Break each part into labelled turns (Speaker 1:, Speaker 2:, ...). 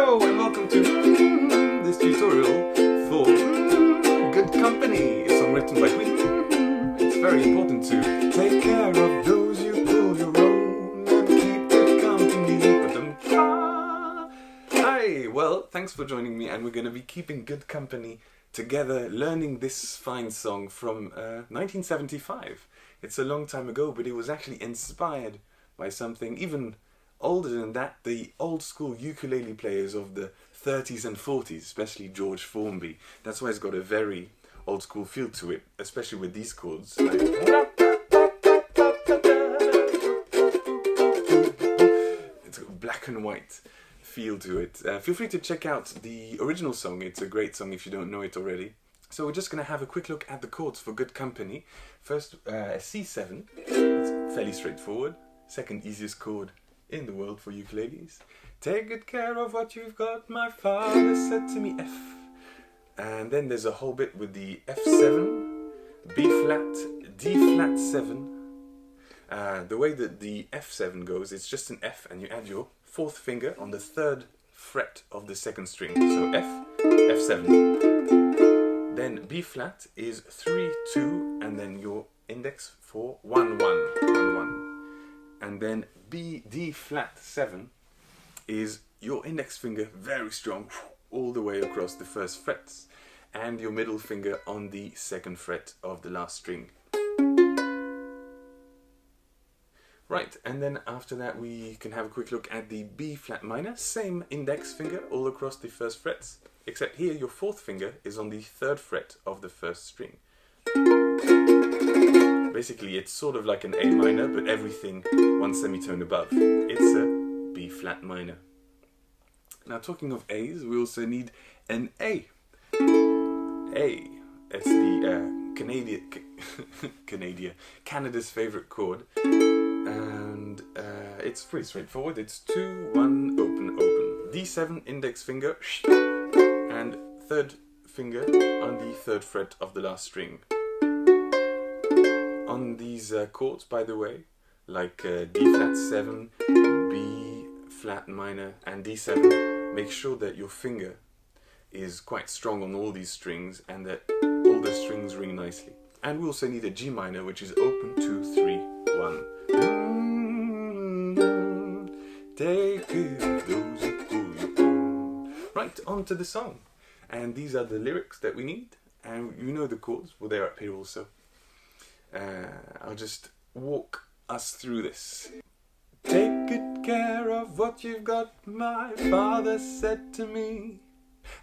Speaker 1: Hello and welcome to this tutorial for Good Company, a song written by Queen. It's very important to take care of those you call your own and keep good company. Hi, well, thanks for joining me, and we're going to be keeping good company together, learning this fine song from 1975. It's a long time ago, but it was actually inspired by something even older than that, the old school ukulele players of the 30s and 40s, especially George Formby. That's why it's got a very old school feel to it, especially with these chords. Like it's got a black and white feel to it. Feel free to check out the original song. It's a great song if you don't know it already. So we're just going to have a quick look at the chords for Good Company. First, C7. It's fairly straightforward. Second easiest chord in the world for ukuleles. Take good care of what you've got, my father said to me, F. And then there's a whole bit with the F7, B flat, D flat 7. The way that the F7 goes, it's just an F and you add your fourth finger on the third fret of the second string. So F, F7. Then B flat is 3, 2, and then your index for 1, 1, 1, 1. And then B, D flat 7 is your index finger very strong all the way across the first frets and your middle finger on the second fret of the last string. Right, and then after that we can have a quick look at the B flat minor, same index finger all across the first frets, except here your fourth finger is on the third fret of the first string. Basically, it's sort of like an A minor, but everything one semitone above. It's a B flat minor. Now, talking of A's, we also need an A. A. It's the Canada's favorite chord, and it's pretty straightforward. It's 2, 1, open, open. D7 index finger, and third finger on the third fret of the last string. On these chords, by the way, like D flat 7, B flat minor and D7, make sure that your finger is quite strong on all these strings and that all the strings ring nicely. And we also need a G minor, which is open, 2, 3, 1. Take care of those who call you own. Right, on to the song. And these are the lyrics that we need. And you know the chords, well, they're up here also. I'll just walk us through this. Take good care of what you've got, my father said to me,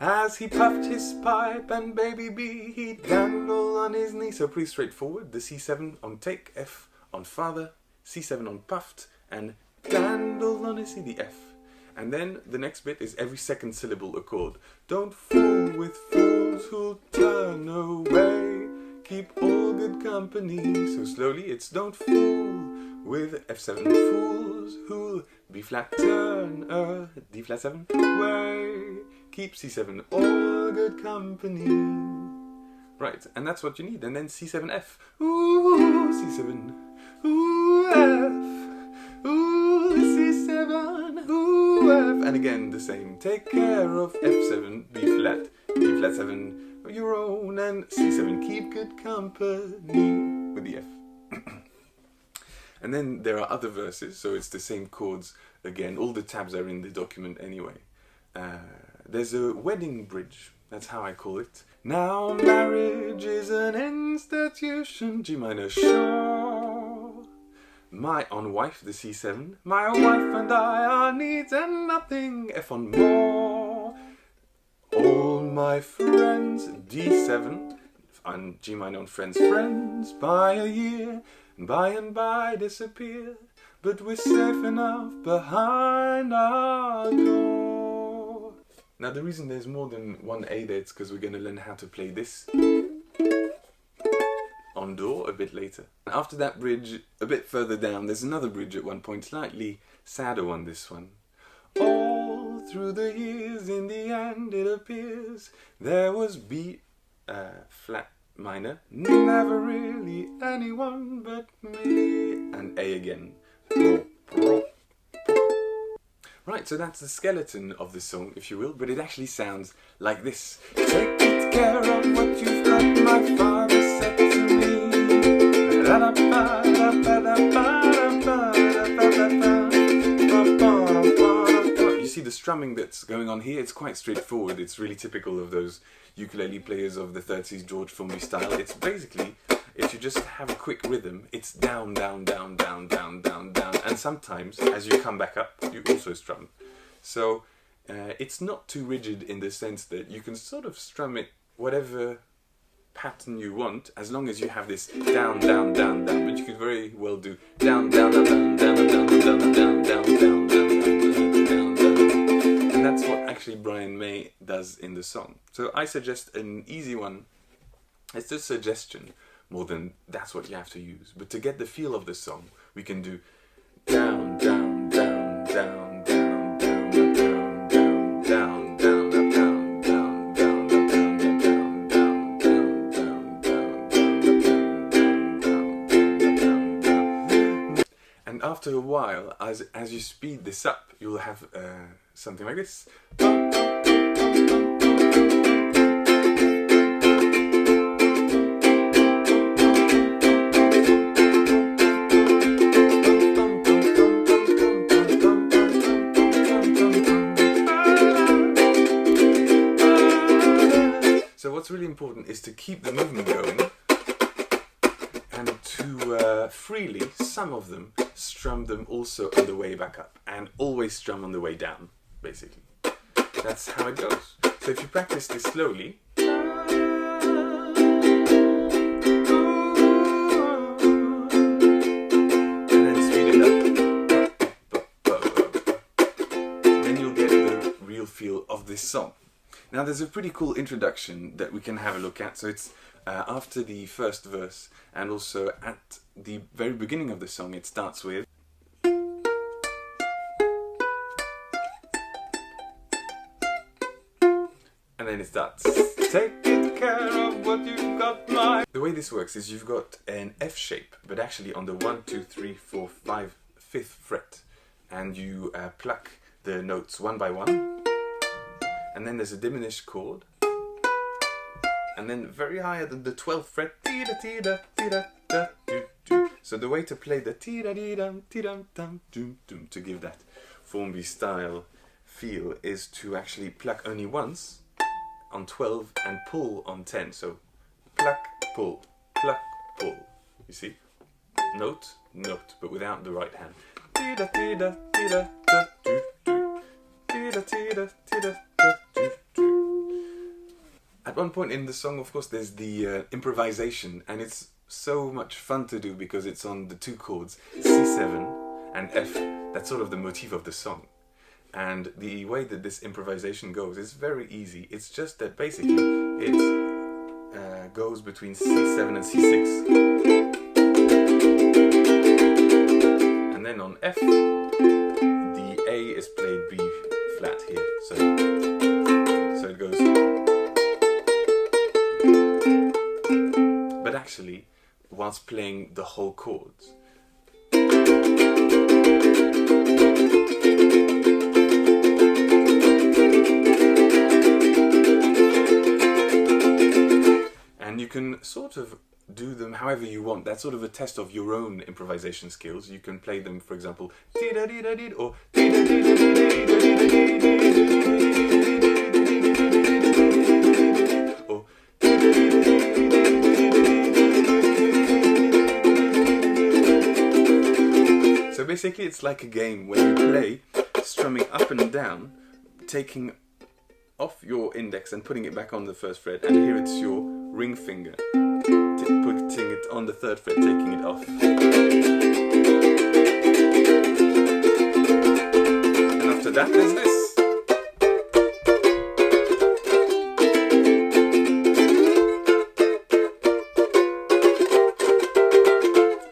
Speaker 1: as he puffed his pipe and baby B he dangled on his knee. So pretty straightforward. The C7 on take, F on father, C7 on puffed, and dandled on his knee, the F. And then the next bit is every second syllable a chord. Don't fool with fools who'll turn away. Keep all good company. So slowly it's don't fool with F7 fools who'll B flat turn D flat 7 way. Keep C7 all good company. Right, and that's what you need. And then C7F. Ooh, C7. Ooh, F. Ooh, C7. Ooh, F. And again the same. Take care of F7, B flat, D flat 7. Your own, and C7, keep good company with the F. And then there are other verses, so it's the same chords again. All the tabs are in the document anyway. There's a wedding bridge, that's how I call it. Now marriage is an institution, G minor, sure. My on wife, the C7. My wife and I are needs and nothing, F on more. All my friends, D7, and G minor on friends, friends, by a year, by and by disappear, but we're safe enough behind our door. Now the reason there's more than one A there is because we're going to learn how to play this on door a bit later. After that bridge, a bit further down, there's another bridge at one point, slightly sadder one, this one. All through the years, in the end it appears, there was B flat minor, never really anyone but me, and A again. Right, so that's the skeleton of the song, if you will, but it actually sounds like this. Take good care of what you've got, my father said to me. You see the strumming that's going on here, it's quite straightforward. It's really typical of those ukulele players of the 30s, George Formby style. It's basically, if you just have a quick rhythm, it's down, down, down, down, down, down, down, and sometimes, as you come back up, you also strum. So, it's not too rigid in the sense that you can sort of strum it whatever pattern you want, as long as you have this down, down, down, down, but you could very well do down, down, down, down, down, down, down, down, down, down, down, and that's what actually Brian May does in the song. So I suggest an easy one. It's just a suggestion more than that's what you have to use. But to get the feel of the song, we can do down, down, down, down, down, down, down, down, down, down, down, down, down, down, down, down, down, down, down. And after a while, as you speed this up, you'll have something like this. So what's really important is to keep the movement going and to freely, some of them, strum them also on the way back up and always strum on the way down, basically. That's how it goes. So if you practice this slowly, and then speed it up, then you'll get the real feel of this song. Now there's a pretty cool introduction that we can have a look at. So it's after the first verse, and also at the very beginning of the song it starts with and then it starts take good care of what you've got, my... The way this works is you've got an F shape, but actually on the 1, 2, 3, 4, 5, 5th fret, and you pluck the notes one by one, and then there's a diminished chord, and then very high at the 12th fret, so the way to play the to give that Formby style feel is to actually pluck only once on 12 and pull on 10. So pluck, pull, you see? Note, note, but without the right hand. At one point in the song, of course, there's the improvisation, and it's so much fun to do because it's on the two chords, C7 and F. That's sort of the motif of the song. And the way that this improvisation goes is very easy. It's just that basically it goes between C7 and C6. And then on F, the A is played B flat here. So it goes. But actually, whilst playing the whole chords. And you can sort of do them however you want. That's sort of a test of your own improvisation skills. You can play them, for example, or so basically it's like a game where you play strumming up and down, taking off your index and putting it back on the first fret, and here it's your ring finger putting it on the third fret, taking it off. And after that there's this.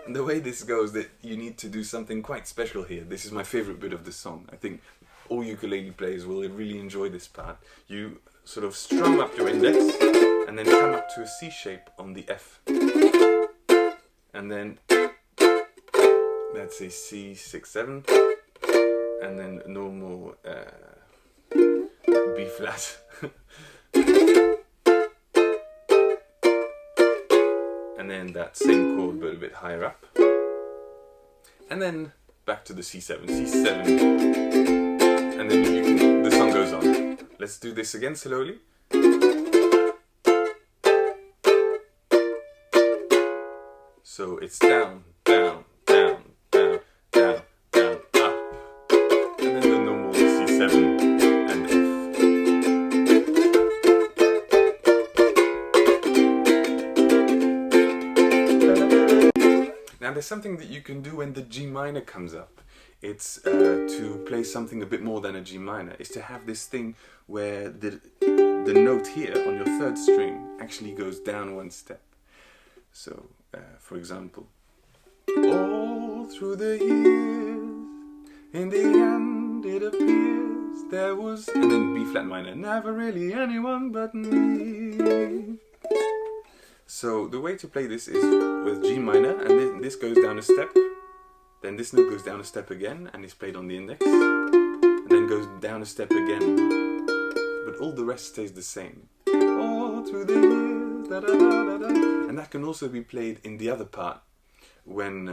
Speaker 1: And the way this goes, that you need to do something quite special here. This is my favorite bit of the song. I think all ukulele players will really enjoy this part. You sort of strum up your index and then come up to a C shape on the F. And then that's a C6, 7. and then normal B flat. And then that same chord but a bit higher up. And then back to the C7, and then the song goes on. Let's do this again slowly. So it's down, down, down, down, down, down, up, and then the normal C7 and F. Now there's something that you can do when the G minor comes up. It's to play something a bit more than a G minor. It's to have this thing where the note here on your third string actually goes down one step. So, for example, all through the years, in the end it appears there was, and then B flat minor, never really anyone but me. So the way to play this is with G minor, and then this goes down a step, then this note goes down a step again, and is played on the index, and then goes down a step again, but all the rest stays the same. All through the years, da da da da da. And that can also be played in the other part, when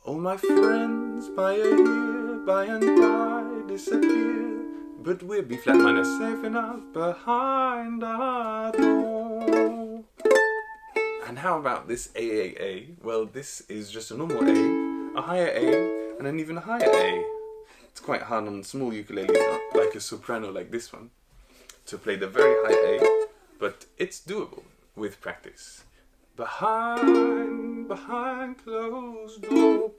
Speaker 1: all my friends by a year, by and by disappear, but we're B flat minor safe enough behind our door. And how about this AAA? Well, this is just a normal A, a higher A, and an even higher A. It's quite hard on small ukuleles, like a soprano like this one, to play the very high A, but it's doable with practice. Behind closed door.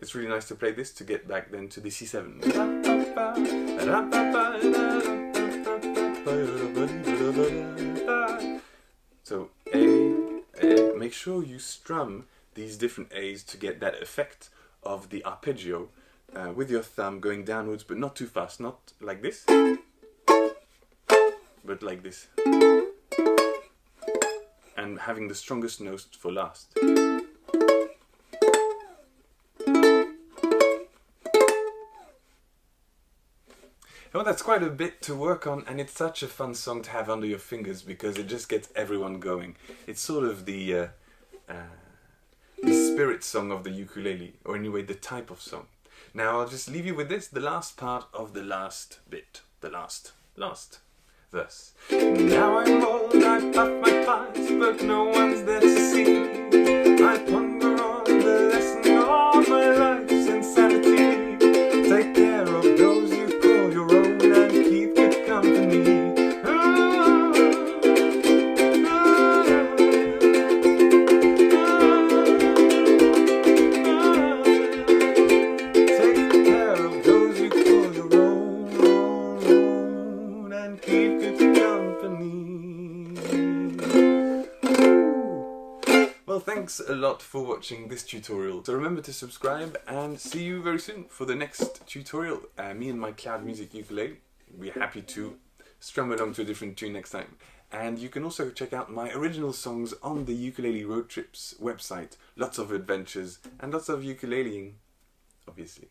Speaker 1: It's really nice to play this to get back then to the C7. So A, make sure you strum these different A's to get that effect of the arpeggio with your thumb going downwards, but not too fast, not like this, but like this. And having the strongest notes for last. Well, that's quite a bit to work on, and it's such a fun song to have under your fingers because it just gets everyone going. It's sort of the spirit song of the ukulele, or anyway the type of song. Now I'll just leave you with this, the last part of the last bit, the last verse. Now I'm old, I puff my pipes, but no one's there to see. I ponder on the lesson of my life's insanity. Take care of those you call your own and keep good company. Take care of those you call your own and keep good company. Well, thanks a lot for watching this tutorial. So remember to subscribe and see you very soon for the next tutorial. Me and my cloud music ukulele. We're happy to strum along to a different tune next time. And you can also check out my original songs on the Ukulele Road Trips website. Lots of adventures and lots of ukuleleing, obviously.